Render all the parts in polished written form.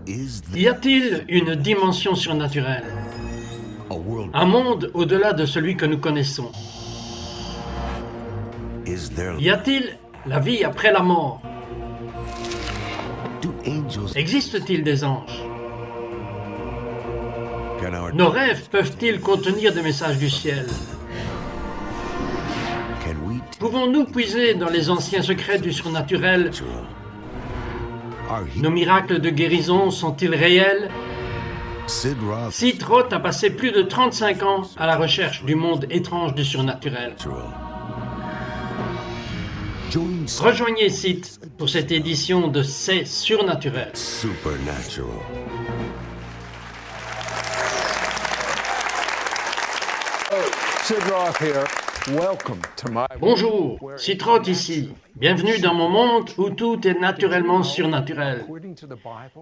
Y a-t-il une dimension surnaturelle? Un monde au-delà de celui que nous connaissons? Y a-t-il la vie après la mort? Existe-t-il des anges? Nos rêves peuvent-ils contenir des messages du ciel? Pouvons-nous puiser dans les anciens secrets du surnaturel? Nos miracles de guérison sont-ils réels? Sid Roth a passé plus de 35 ans à la recherche du monde étrange du surnaturel. Rejoignez Sid pour cette édition de C'est surnaturel. Sid Roth here. Welcome to my... Bonjour, Sid Roth ici. Bienvenue dans mon monde où tout est naturellement surnaturel.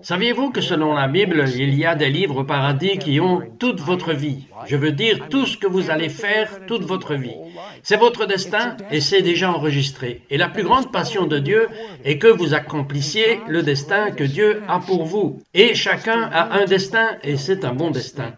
Saviez-vous que selon la Bible, il y a des livres au paradis qui ont toute votre vie? Je veux dire tout ce que vous allez faire toute votre vie. C'est votre destin et c'est déjà enregistré. Et la plus grande passion de Dieu est que vous accomplissiez le destin que Dieu a pour vous. Et chacun a un destin et c'est un bon destin.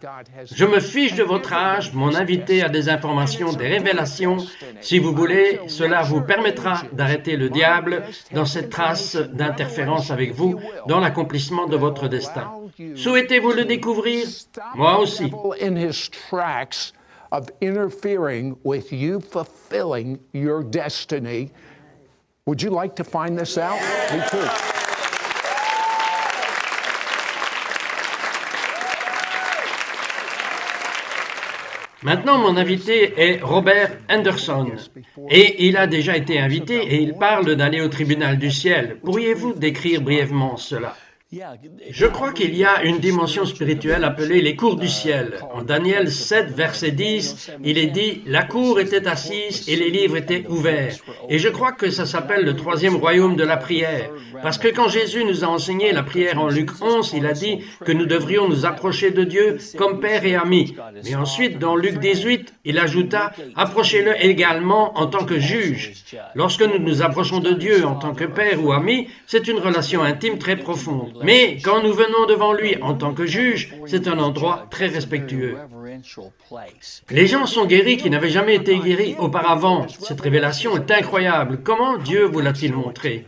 Je me fiche de votre âge, mon invité a des informations, des révélations. Si vous voulez, cela vous permettra d'arrêter le diable dans cette trace d'interférence avec vous dans l'accomplissement de votre destin. Souhaitez-vous le découvrir? Moi aussi. In his tracks of interfering with you fulfilling your destiny. Would you like to find this out? Me too. Maintenant, mon invité est Robert Anderson. Et il a déjà été invité et il parle d'aller au tribunal du ciel. Pourriez-vous décrire brièvement cela? Je crois qu'il y a une dimension spirituelle appelée les cours du ciel. En Daniel 7, verset 10, il est dit « La cour était assise et les livres étaient ouverts ». Et je crois que ça s'appelle le troisième royaume de la prière. Parce que quand Jésus nous a enseigné la prière en Luc 11, il a dit que nous devrions nous approcher de Dieu comme père et ami. Mais ensuite, dans Luc 18, il ajouta « Approchez-le également en tant que juge ». Lorsque nous nous approchons de Dieu en tant que père ou ami, c'est une relation intime très profonde. Mais quand nous venons devant lui en tant que juge, c'est un endroit très respectueux. Les gens sont guéris qui n'avaient jamais été guéris auparavant. Cette révélation est incroyable. Comment Dieu vous l'a-t-il montré?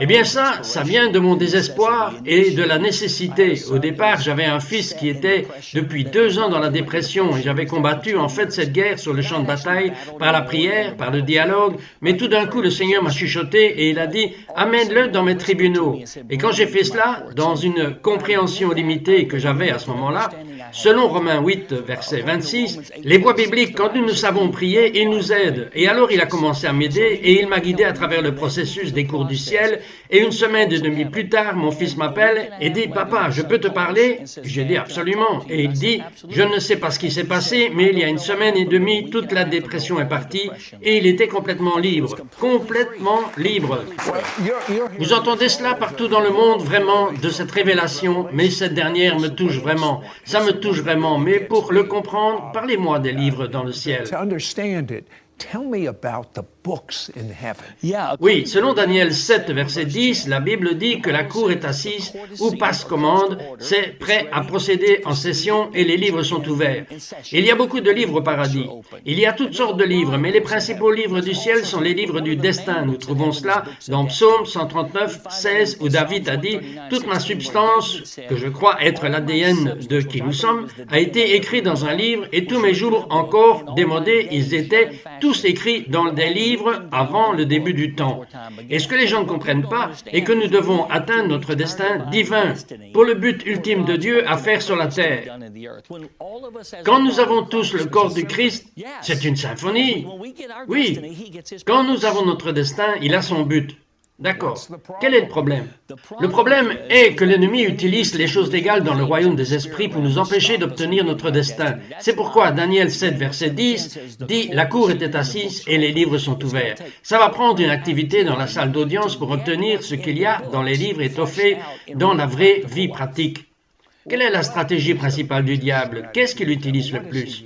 Eh bien ça vient de mon désespoir et de la nécessité. Au départ, j'avais un fils qui était depuis 2 ans dans la dépression et j'avais combattu en fait cette guerre sur le champ de bataille par la prière, par le dialogue, mais tout d'un coup le Seigneur m'a chuchoté et il a dit « Amène-le dans mes tribunaux ». Et quand j'ai fait cela, dans une compréhension limitée que j'avais à ce moment-là, selon Romains 8, verset 26, les voies bibliques, quand nous savons prier, ils nous aident. Et alors il a commencé à m'aider et il m'a guidé à travers le processus des cours du ciel. Et une semaine et demie plus tard, mon fils m'appelle et dit « Papa, je peux te parler ?» J'ai dit « Absolument ». Et il dit « Je ne sais pas ce qui s'est passé, mais il y a une semaine et demie, toute la dépression est partie et il était complètement libre. Complètement libre. » Vous entendez cela partout dans le monde, vraiment, de cette révélation, mais cette dernière me touche vraiment. Ça me touche vraiment, mais pour le comprendre, parlez-moi des livres dans le ciel. To understand it, tell me about the books in heaven. Oui, selon Daniel 7, verset 10, la Bible dit que la cour est assise ou passe commande, c'est prêt à procéder en session et les livres sont ouverts. Il y a beaucoup de livres au paradis. Il y a toutes sortes de livres, mais les principaux livres du ciel sont les livres du destin. Nous trouvons cela dans Psaume 139, 16, où David a dit « Toute ma substance, que je crois être l'ADN de qui nous sommes, a été écrite dans un livre et tous mes jours encore démodés, ils étaient tous écrits dans des livres avant le début du temps. Et ce que les gens ne comprennent pas est que nous devons atteindre notre destin divin pour le but ultime de Dieu à faire sur la terre. Quand nous avons tous le corps du Christ, c'est une symphonie. Oui, quand nous avons notre destin, il a son but. D'accord. Quel est le problème? Le problème est que l'ennemi utilise les choses légales dans le royaume des esprits pour nous empêcher d'obtenir notre destin. C'est pourquoi Daniel 7, verset 10 dit « La cour était assise et les livres sont ouverts ». Ça va prendre une activité dans la salle d'audience pour obtenir ce qu'il y a dans les livres étoffés dans la vraie vie pratique. Quelle est la stratégie principale du diable? Qu'est-ce qu'il utilise le plus?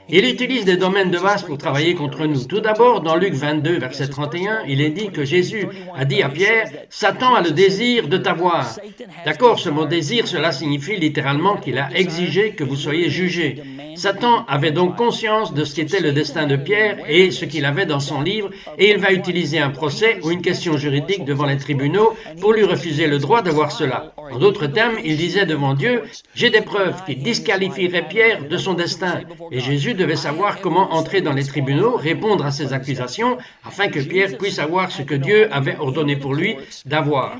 Il utilise des domaines de base pour travailler contre nous. Tout d'abord, dans Luc 22, verset 31, il est dit que Jésus a dit à Pierre, « Satan a le désir de t'avoir. » D'accord, ce mot « désir », cela signifie littéralement qu'il a exigé que vous soyez jugés. Satan avait donc conscience de ce qu'était le destin de Pierre et ce qu'il avait dans son livre, et il va utiliser un procès ou une question juridique devant les tribunaux pour lui refuser le droit d'avoir cela. En d'autres termes, il disait devant Dieu, « J'ai des preuves qui disqualifieraient Pierre de son destin. » Et Jésus devait savoir comment entrer dans les tribunaux, répondre à ces accusations, afin que Pierre puisse avoir ce que Dieu avait ordonné pour lui d'avoir.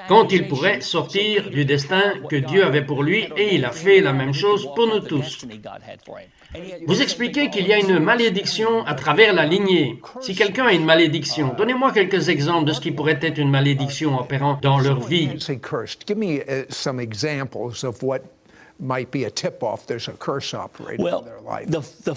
Quand il pourrait sortir du destin que Dieu avait pour lui, et il a fait la même chose pour nous tous. Vous expliquez qu'il y a une malédiction à travers la lignée. Si quelqu'un a une malédiction, donnez-moi quelques exemples de ce qui pourrait être une malédiction opérant dans leur vie. Give me some examples of what might be a tip-off there's a curse operating in their life.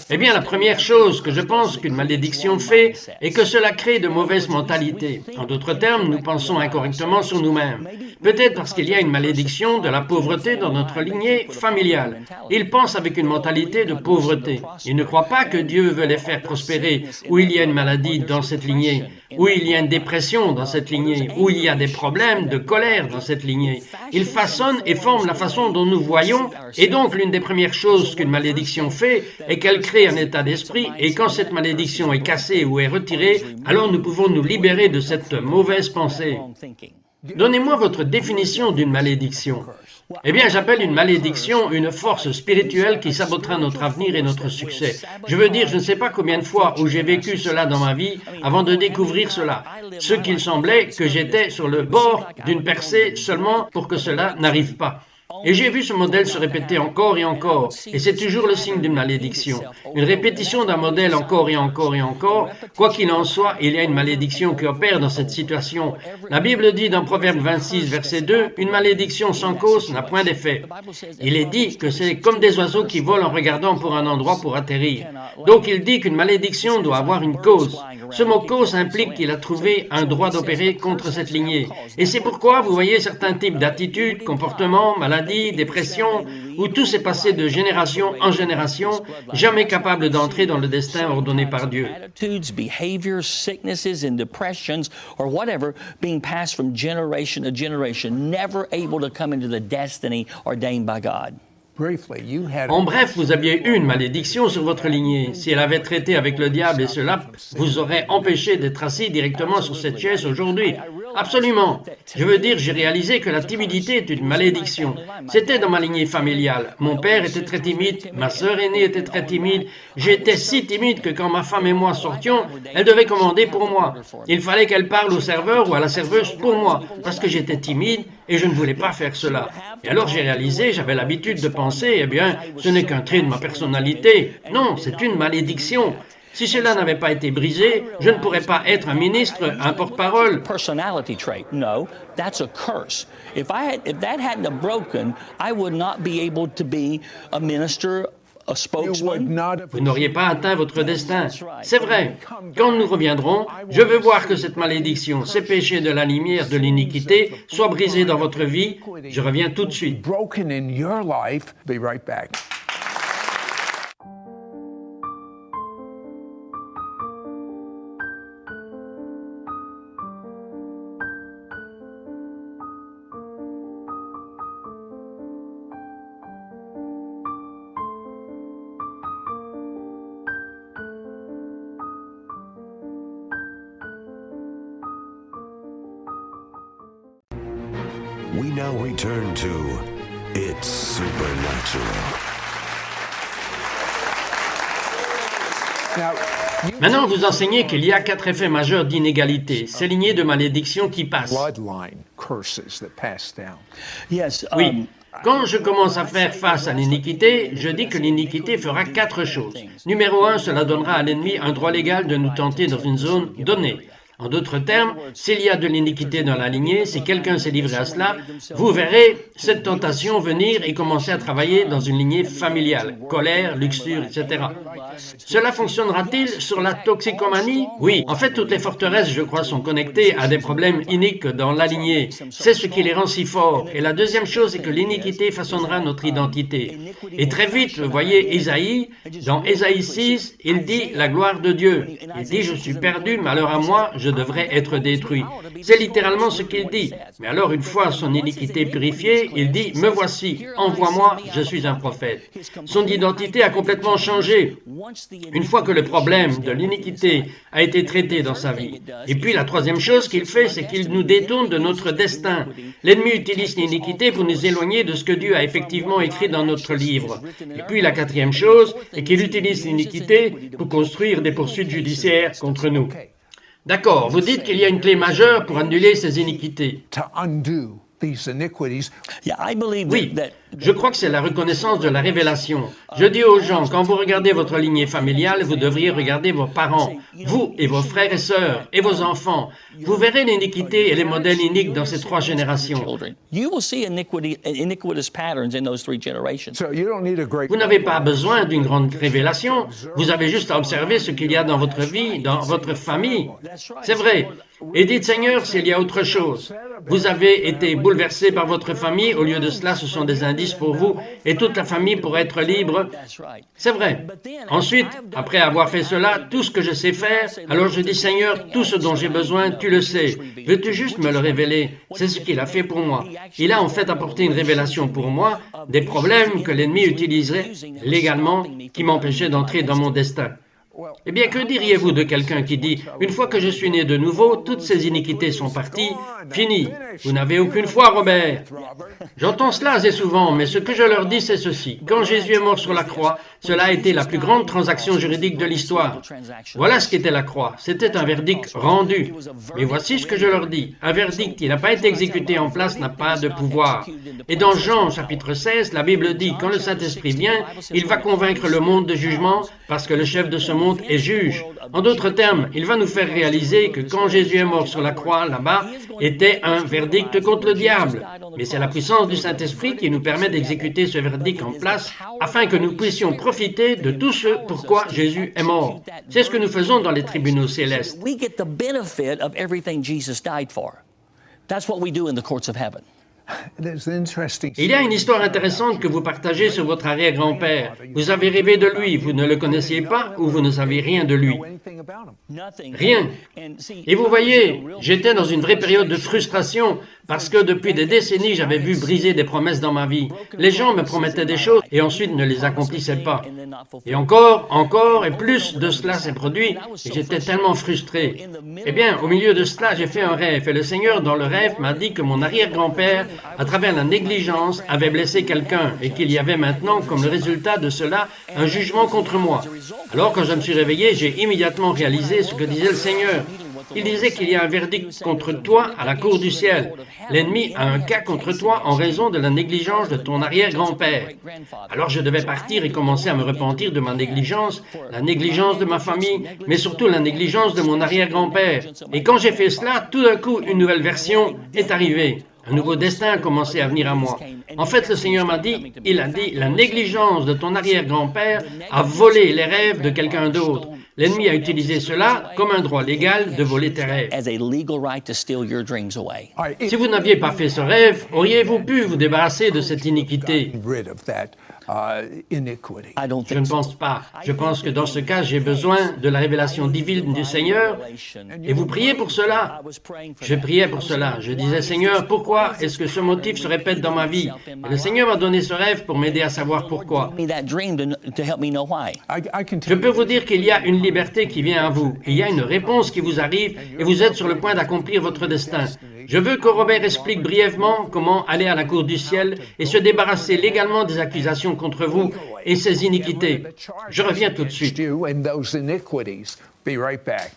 Eh bien, la première chose que je pense qu'une malédiction fait est que cela crée de mauvaises mentalités. En d'autres termes, nous pensons incorrectement sur nous-mêmes. Peut-être parce qu'il y a une malédiction de la pauvreté dans notre lignée familiale. Ils pensent avec une mentalité de pauvreté. Ils ne croient pas que Dieu veut les faire prospérer, ou il y a une maladie dans cette lignée, ou il y a une dépression dans cette lignée, ou il y a des problèmes de colère dans cette lignée. Ils façonnent et forment la façon dont nous voyons. Et donc, l'une des premières choses qu'une malédiction fait est qu'elle crée un état d'esprit, et quand cette malédiction est cassée ou est retirée, alors nous pouvons nous libérer de cette mauvaise pensée. Donnez-moi votre définition d'une malédiction. Eh bien, j'appelle une malédiction une force spirituelle qui sabotera notre avenir et notre succès. Je veux dire, je ne sais pas combien de fois où j'ai vécu cela dans ma vie avant de découvrir cela. Ce qu'il semblait que j'étais sur le bord d'une percée seulement pour que cela n'arrive pas. Et j'ai vu ce modèle se répéter encore et encore, et c'est toujours le signe d'une malédiction. Une répétition d'un modèle encore et encore et encore, quoi qu'il en soit, il y a une malédiction qui opère dans cette situation. La Bible dit dans Proverbe 26, verset 2, « Une malédiction sans cause n'a point d'effet. » Il est dit que c'est comme des oiseaux qui volent en regardant pour un endroit pour atterrir. Donc il dit qu'une malédiction doit avoir une cause. Ce mot « cause » implique qu'il a trouvé un droit d'opérer contre cette lignée. Et c'est pourquoi vous voyez certains types d'attitudes, comportements, maladies, dépression, où tout s'est passé de génération en génération, jamais capable d'entrer dans le destin ordonné par Dieu. Attitudes, behaviors, sicknesses and depressions or whatever being passed from generation to generation, never able to come into the destiny ordained by God. En bref, vous aviez eu une malédiction sur votre lignée. Si elle avait traité avec le diable et cela vous aurait empêché d'être assis directement sur cette chaise aujourd'hui. Absolument. Je veux dire, j'ai réalisé que la timidité est une malédiction. C'était dans ma lignée familiale. Mon père était très timide, ma sœur aînée était très timide. J'étais si timide que quand ma femme et moi sortions, elle devait commander pour moi. Il fallait qu'elle parle au serveur ou à la serveuse pour moi, parce que j'étais timide et je ne voulais pas faire cela. Et alors j'ai réalisé, j'avais l'habitude de penser, eh bien, ce n'est qu'un trait de ma personnalité. Non, c'est une malédiction. Si cela n'avait pas été brisé, je ne pourrais pas être un ministre, un porte-parole. Personality trait, no, that's a curse. If that hadn't have broken, I would not be able to be a minister, a spokesman. Vous n'auriez pas atteint votre destin. C'est vrai. Quand nous reviendrons, je veux voir que cette malédiction, ces péchés de la lumière de l'iniquité, soient brisés dans votre vie. Je reviens tout de suite. Broken in your life. Be right back. We now return to It's Supernatural. Maintenant, vous enseignez qu'il y a 4 effets majeurs d'inégalité, ces lignées de malédiction qui passent. Bloodline curses that pass down. Yes. Oui. Quand je commence à faire face à l'iniquité, je dis que l'iniquité fera 4 choses. Numéro 1, cela donnera à l'ennemi un droit légal de nous tenter dans une zone donnée. En d'autres termes, s'il y a de l'iniquité dans la lignée, si quelqu'un s'est livré à cela, vous verrez cette tentation venir et commencer à travailler dans une lignée familiale, colère, luxure, etc. Cela fonctionnera-t-il sur la toxicomanie? Oui. En fait, toutes les forteresses, je crois, sont connectées à des problèmes iniques dans la lignée. C'est ce qui les rend si forts. Et la deuxième chose, c'est que l'iniquité façonnera notre identité. Et très vite, vous voyez, Isaïe, dans Ésaïe 6, il dit la gloire de Dieu. Il dit, je suis perdu, malheur à moi, je devrais être détruit. C'est littéralement ce qu'il dit. Mais alors, une fois son iniquité purifiée, il dit, me voici, envoie-moi, je suis un prophète. Son identité a complètement changé une fois que le problème de l'iniquité a été traité dans sa vie. Et puis la troisième chose qu'il fait, c'est qu'il nous détourne de notre destin. L'ennemi utilise l'iniquité pour nous éloigner de ce que Dieu a effectivement écrit dans notre livre. Et puis la quatrième chose est qu'il utilise l'iniquité pour construire des poursuites judiciaires contre nous. D'accord, vous dites qu'il y a une clé majeure pour annuler ces iniquités. To undo these iniquities. Oui, je crois que c'est la reconnaissance de la révélation. Je dis aux gens, quand vous regardez votre lignée familiale, vous devriez regarder vos parents, vous et vos frères et sœurs, et vos enfants. Vous verrez l'iniquité et les modèles iniques dans ces trois générations. You will see iniquitous patterns in those 3 generations. So you don't need a great. Vous n'avez pas besoin d'une grande révélation, vous avez juste à observer ce qu'il y a dans votre vie, dans votre famille. C'est vrai. Et dites, Seigneur, s'il y a autre chose. Vous avez été bouleversé par votre famille, au lieu de cela, ce sont des indices pour vous, et toute la famille pourrait être libre. C'est vrai. Ensuite, après avoir fait cela, tout ce que je sais faire, alors je dis, Seigneur, tout ce dont j'ai besoin, tu le sais. Veux-tu juste me le révéler? C'est ce qu'il a fait pour moi. Il a en fait apporté une révélation pour moi des problèmes que l'ennemi utiliserait légalement qui m'empêchaient d'entrer dans mon destin. Eh bien, que diriez-vous de quelqu'un qui dit « Une fois que je suis né de nouveau, toutes ces iniquités sont parties, fini. Vous n'avez aucune foi, Robert. » J'entends cela assez souvent, mais ce que je leur dis, c'est ceci. Quand Jésus est mort sur la croix, cela a été la plus grande transaction juridique de l'histoire. Voilà ce qu'était la croix. C'était un verdict rendu. Mais voici ce que je leur dis. Un verdict qui n'a pas été exécuté en place n'a pas de pouvoir. Et dans Jean, chapitre 16, la Bible dit « Quand le Saint-Esprit vient, il va convaincre le monde de jugement parce que le chef de ce monde est juge. » En d'autres termes, il va nous faire réaliser que quand Jésus est mort sur la croix, là-bas, était un verdict contre le diable. Mais c'est la puissance du Saint-Esprit qui nous permet d'exécuter ce verdict en place afin que nous puissions profiter de tout ce pourquoi Jésus est mort. C'est ce que nous faisons dans les tribunaux célestes. We get the benefit of everything Jesus died for. That's what we do in the courts of heaven. There's an interesting. Il y a une histoire intéressante que vous partagez sur votre arrière-grand-père. Vous avez rêvé de lui, vous ne le connaissiez pas ou vous ne savez rien de lui. Anything about him. Rien. Et vous voyez, j'étais dans une vraie période de frustration parce que depuis des décennies, j'avais vu briser des promesses dans ma vie. Les gens me promettaient des choses et ensuite ne les accomplissaient pas. Et encore, et plus de cela s'est produit et j'étais tellement frustré. Eh bien, au milieu de cela, j'ai fait un rêve et le Seigneur, dans le rêve, m'a dit que mon arrière-grand-père, à travers la négligence, avait blessé quelqu'un et qu'il y avait maintenant, comme le résultat de cela, un jugement contre moi. Alors, quand je me suis réveillé, j'ai immédiatement réalisé ce que disait le Seigneur. Il disait qu'il y a un verdict contre toi à la cour du ciel. L'ennemi a un cas contre toi en raison de la négligence de ton arrière-grand-père. Alors je devais partir et commencer à me repentir de ma négligence, la négligence de ma famille, mais surtout la négligence de mon arrière-grand-père. Et quand j'ai fait cela, tout d'un coup, une nouvelle version est arrivée. Un nouveau destin a commencé à venir à moi. En fait, le Seigneur m'a dit, il a dit, la négligence de ton arrière-grand-père a volé les rêves de quelqu'un d'autre. L'ennemi a utilisé cela comme un droit légal de voler tes rêves. As a legal right to steal your dreams away. All right, Si vous n'aviez pas fait ce rêve, auriez-vous pu vous débarrasser de cette iniquité? rid of that iniquity. I don't Je ne think so. pense pas. Je pense que dans ce cas, j'ai besoin de la révélation divine du Seigneur. Et vous priez pour cela? Je priais pour cela. Je disais, Seigneur, pourquoi est-ce que ce motif se répète dans ma vie? Et le Seigneur m'a donné ce rêve pour m'aider à savoir pourquoi. Give me that dream to help me know why. I can Je tell peux vous dire qu'il y a une liberté qui vient à vous. Il y a une réponse qui vous arrive et vous êtes sur le point d'accomplir votre destin. Je veux que Robert explique brièvement comment aller à la cour du ciel et se débarrasser légalement des accusations contre vous et ses iniquités. Je reviens tout de suite. you and those iniquities. Be right back.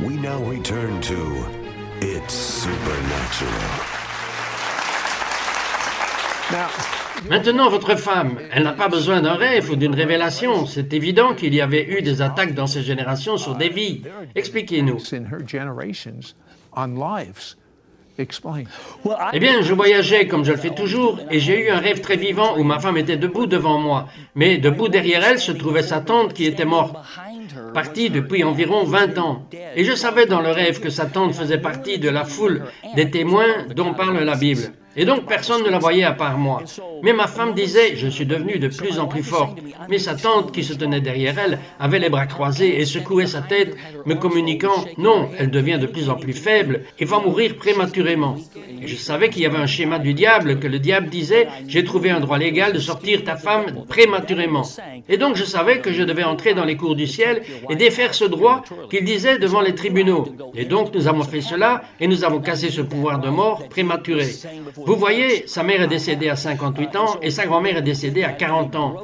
We now return to It's Supernatural. Now, Maintenant, votre femme, elle n'a pas besoin d'un rêve ou d'une révélation. C'est évident qu'il y avait eu des attaques dans ces générations sur des vies. Expliquez-nous. in her generations on lives. Explain. Eh bien, je voyageais comme je le fais toujours et j'ai eu un rêve très vivant où ma femme était debout devant moi. Mais debout derrière elle se trouvait sa tante qui était morte, partie depuis environ 20 ans. Et je savais dans le rêve que sa tante faisait partie de la foule des témoins dont parle la Bible. Et donc personne ne la voyait à part moi. Mais ma femme disait, je suis devenue de plus en plus forte. Mais sa tante qui se tenait derrière elle avait les bras croisés et secouait sa tête, me communiquant, non, elle devient de plus en plus faible et va mourir prématurément. Et je savais qu'il y avait un schéma du diable, que le diable disait, j'ai trouvé un droit légal de sortir ta femme prématurément. Et donc je savais que je devais entrer dans les cours du ciel et défaire ce droit qu'il disait devant les tribunaux. Et donc nous avons fait cela et nous avons cassé ce pouvoir de mort prématuré. Vous voyez, sa mère est décédée à 58 ans et sa grand-mère est décédée à 40 ans.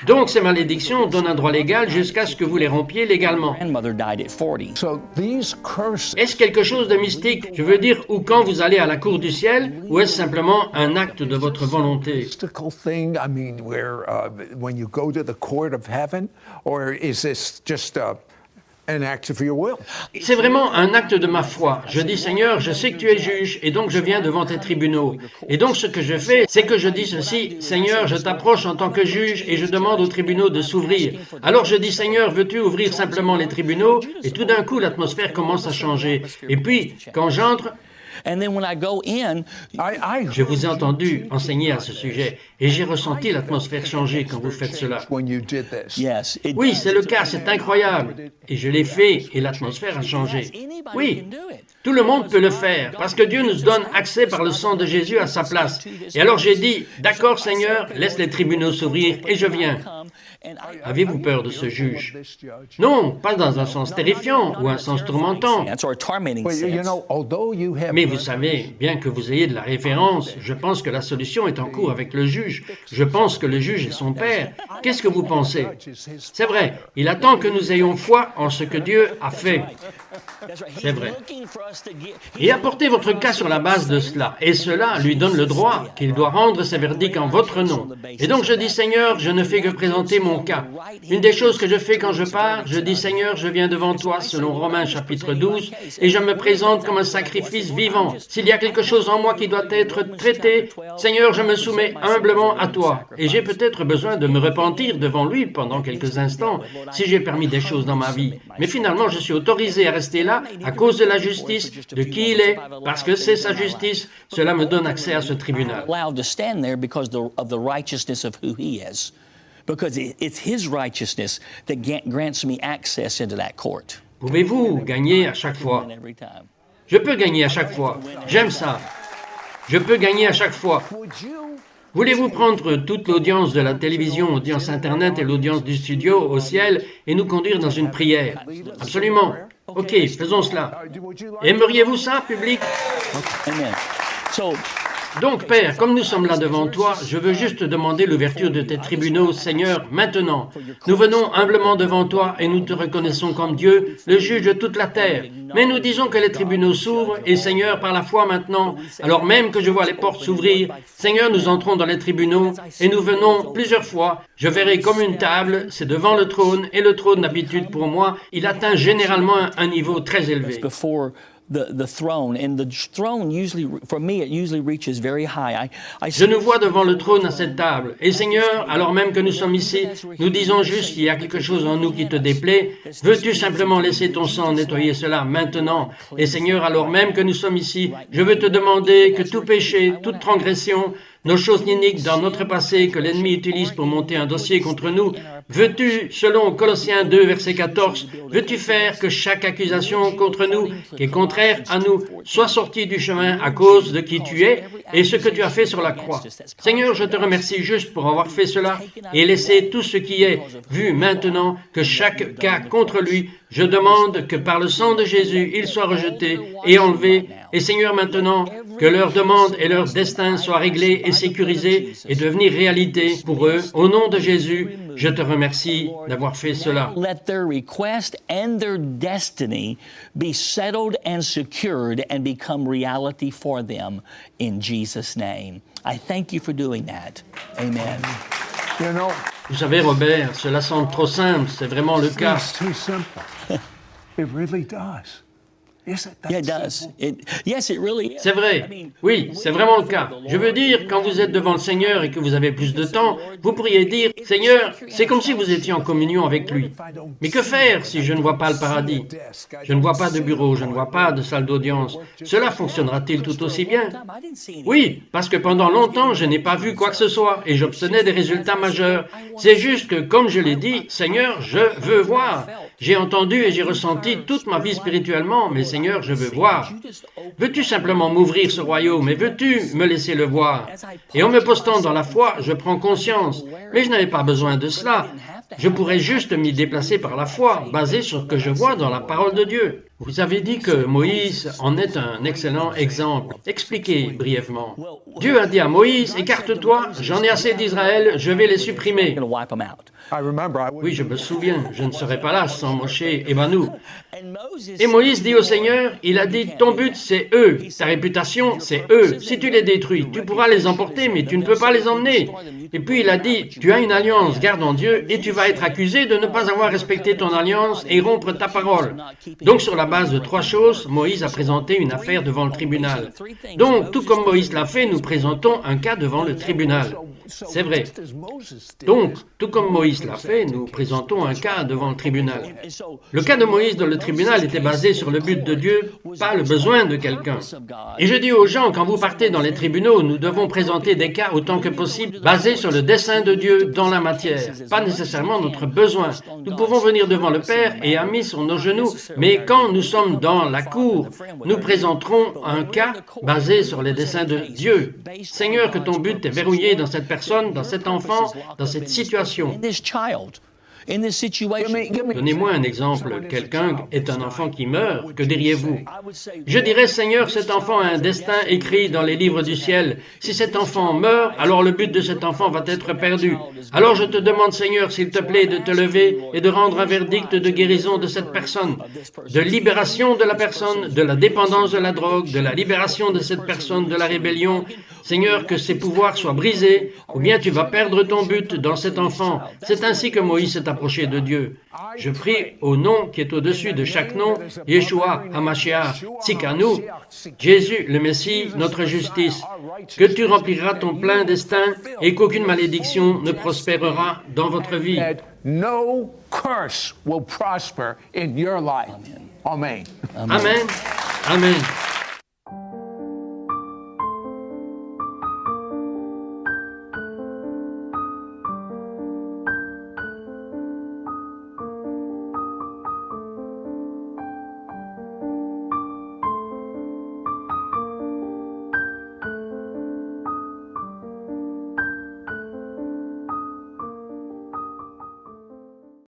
Donc ces malédictions donnent un droit légal jusqu'à ce que vous les rompiez légalement. So these curses, Est-ce quelque chose de mystique, je veux dire, ou quand vous allez à la cour du ciel, ou est-ce simplement un acte de votre volonté? mystical thing, I mean, where when you go to the court of heaven, or is this just an act of your will? C'est vraiment un acte de ma foi. Je dis, Seigneur, je sais que tu es juge, et donc je viens devant tes tribunaux. Et donc ce que je fais, c'est que je dis ceci, Seigneur, je t'approche en tant que juge, et je demande aux tribunaux de s'ouvrir. Alors je dis, Seigneur, veux-tu ouvrir simplement les tribunaux? Et tout d'un coup, l'atmosphère commence à changer. Et puis, quand j'entre, And then when I go in, je vous ai entendu enseigner à ce sujet, et j'ai ressenti l'atmosphère changer quand vous faites cela. When you did this. yes, it Oui, does. c'est le cas, c'est incroyable. Et je l'ai fait, et l'atmosphère a changé. Oui, tout le monde peut le faire, parce que Dieu nous donne accès par le sang de Jésus à sa place. Et alors j'ai dit, d'accord Seigneur, laisse les tribunaux s'ouvrir, et je viens. Avez-vous peur de ce juge? Non, pas dans un sens terrifiant ou un sens tourmentant. That's or tormenting But you sense. know, although you have Mais vous savez, bien que vous ayez de la référence, je pense que la solution est en cours avec le juge. Je pense que le juge est son père. Qu'est-ce que vous pensez? C'est vrai, il attend que nous ayons foi en ce que Dieu a fait. C'est vrai. Et apportez votre cas sur la base de cela. Et cela lui donne le droit qu'il doit rendre ses verdicts en votre nom. Et donc je dis, Seigneur, je ne fais que présenter mon cas. Une des choses que je fais quand je pars, je dis, Seigneur, je viens devant toi, selon Romains chapitre 12, et je me présente comme un sacrifice vivant. S'il y a quelque chose en moi qui doit être traité, Seigneur, je me soumets humblement à toi. Et j'ai peut-être besoin de me repentir devant lui pendant quelques instants, si j'ai permis des choses dans ma vie. Mais finalement, je suis autorisé à rester là à cause de la justice, de qui il est, parce que c'est sa justice. Cela me donne accès à ce tribunal. Allowed to stand there because of the righteousness of who he is. Because it's his righteousness that grants me access into that court. Pouvez-vous gagner à chaque fois? And every time. Je peux gagner à chaque fois. J'aime ça. Je peux gagner à chaque fois. Voulez-vous prendre toute l'audience de la télévision, l'audience Internet et l'audience du studio au ciel et nous conduire dans une prière? Absolument. OK, faisons cela. Aimeriez-vous ça, public? Amen. So, Donc, Père, comme nous sommes là devant toi, je veux juste te demander l'ouverture de tes tribunaux, Seigneur, maintenant. Nous venons humblement devant toi et nous te reconnaissons comme Dieu, le juge de toute la terre. Mais nous disons que les tribunaux s'ouvrent et, Seigneur, par la foi maintenant, alors même que je vois les portes s'ouvrir, Seigneur, nous entrons dans les tribunaux et nous venons plusieurs fois. Je verrai comme une table, c'est devant le trône et le trône d'habitude pour moi, il atteint généralement un niveau très élevé. before the throne, and the throne usually, for me, it usually reaches very high. Je nous vois devant le trône à cette table. Et Seigneur, alors même que nous sommes ici, nous disons juste qu'il y a quelque chose en nous qui te déplaît. Veux-tu simplement laisser ton sang nettoyer cela maintenant? Et Seigneur, alors même que nous sommes ici, je veux te demander que tout péché, toute transgression, nos choses iniques dans notre passé que l'ennemi utilise pour monter un dossier contre nous, veux-tu, selon Colossiens 2, verset 14, veux-tu faire que chaque accusation contre nous, qui est contraire à nous, soit sortie du chemin à cause de qui tu es et ce que tu as fait sur la croix? Seigneur, je te remercie juste pour avoir fait cela et laisser tout ce qui est vu maintenant, que chaque cas contre lui, je demande que par le sang de Jésus, il soit rejeté et enlevé. Et Seigneur, maintenant, que leurs demandes et leurs destins soient réglés et sécurisé et devenir réalité pour eux. Au nom de Jésus, je te remercie d'avoir fait cela. Let their request and their destiny be settled and secured and become reality for them in Jesus' name. I thank you for doing that. Amen. You know, Vous savez, Robert, cela semble trop simple, c'est vraiment le cas. it's too simple. It really does. Isn't that Yeah, it does. Yes, it really is. C'est vrai. Oui, c'est vraiment le cas. Je veux dire, quand vous êtes devant le Seigneur et que vous avez plus de temps, vous pourriez dire, Seigneur, c'est comme si vous étiez en communion avec lui. Mais que faire si je ne vois pas le paradis? Je ne vois pas de bureau, je ne vois pas de salle d'audience. Cela fonctionnera-t-il tout aussi bien? Oui, parce que pendant longtemps, je n'ai pas vu quoi que ce soit et j'obtenais des résultats majeurs. C'est juste que, comme je l'ai dit, Seigneur, je veux voir. J'ai entendu et j'ai ressenti toute ma vie spirituellement, mais Seigneur, je veux voir. Veux-tu simplement m'ouvrir ce royaume et veux-tu me laisser le voir? Et en me postant dans la foi, je prends conscience. Mais je n'avais pas besoin de cela. Je pourrais juste m'y déplacer par la foi, basé sur ce que je vois dans la parole de Dieu. Vous avez dit que Moïse en est un excellent exemple. Expliquez brièvement. Dieu a dit à Moïse, écarte-toi, j'en ai assez d'Israël, je vais les supprimer. I'm going to wipe them out. I remember I Oui, je me souviens, je ne serais pas là sans Moshe et Banou. And Moses Et Moïse dit au Seigneur, il a dit, ton but c'est eux, ta réputation c'est eux. Si tu les détruis, tu pourras les emporter, mais tu ne peux pas les emmener. Et puis il a dit, tu as une alliance, garde en Dieu, et tu vas être accusé de ne pas avoir respecté ton alliance et rompre ta parole. Donc sur la base de 3 choses, Moïse a présenté une affaire devant le tribunal. Donc, tout comme Moïse l'a fait, nous présentons un cas devant le tribunal. C'est vrai. Donc, tout comme Moïse l'a fait, nous présentons un cas devant le tribunal. Le cas de Moïse dans le tribunal était basé sur le but de Dieu, pas le besoin de quelqu'un. Et je dis aux gens, quand vous partez dans les tribunaux, nous devons présenter des cas autant que possible basés sur le dessein de Dieu dans la matière, pas nécessairement notre besoin. Nous pouvons venir devant le Père et amis sur nos genoux, mais quand nous sommes dans la cour, nous présenterons un cas basé sur les desseins de Dieu. Seigneur, que ton but est verrouillé dans cette personne, dans cet enfant, dans cette situation. in this child, in this situation. Donnez-moi un exemple. Quelqu'un est un enfant qui meurt. Que diriez-vous? Je dirais, Seigneur, cet enfant a un destin écrit dans les livres du ciel. Si cet enfant meurt, alors le but de cet enfant va être perdu. Alors je te demande, Seigneur, s'il te plaît, de te lever et de rendre un verdict de guérison de cette personne, de libération de la personne, de la dépendance de la drogue, de la libération de cette personne de la rébellion. Seigneur, que ses pouvoirs soient brisés, ou bien tu vas perdre ton but dans cet enfant. C'est ainsi que Moïse s'est approché de Dieu. Je prie au nom qui est au-dessus de chaque nom, Yeshua, HaMashiach, Tzidkenu, Jésus, le Messie, notre justice, que tu rempliras ton plein destin et qu'aucune malédiction ne prospérera dans votre vie. that no curse will prosper in your life. Amen. Amen. Amen.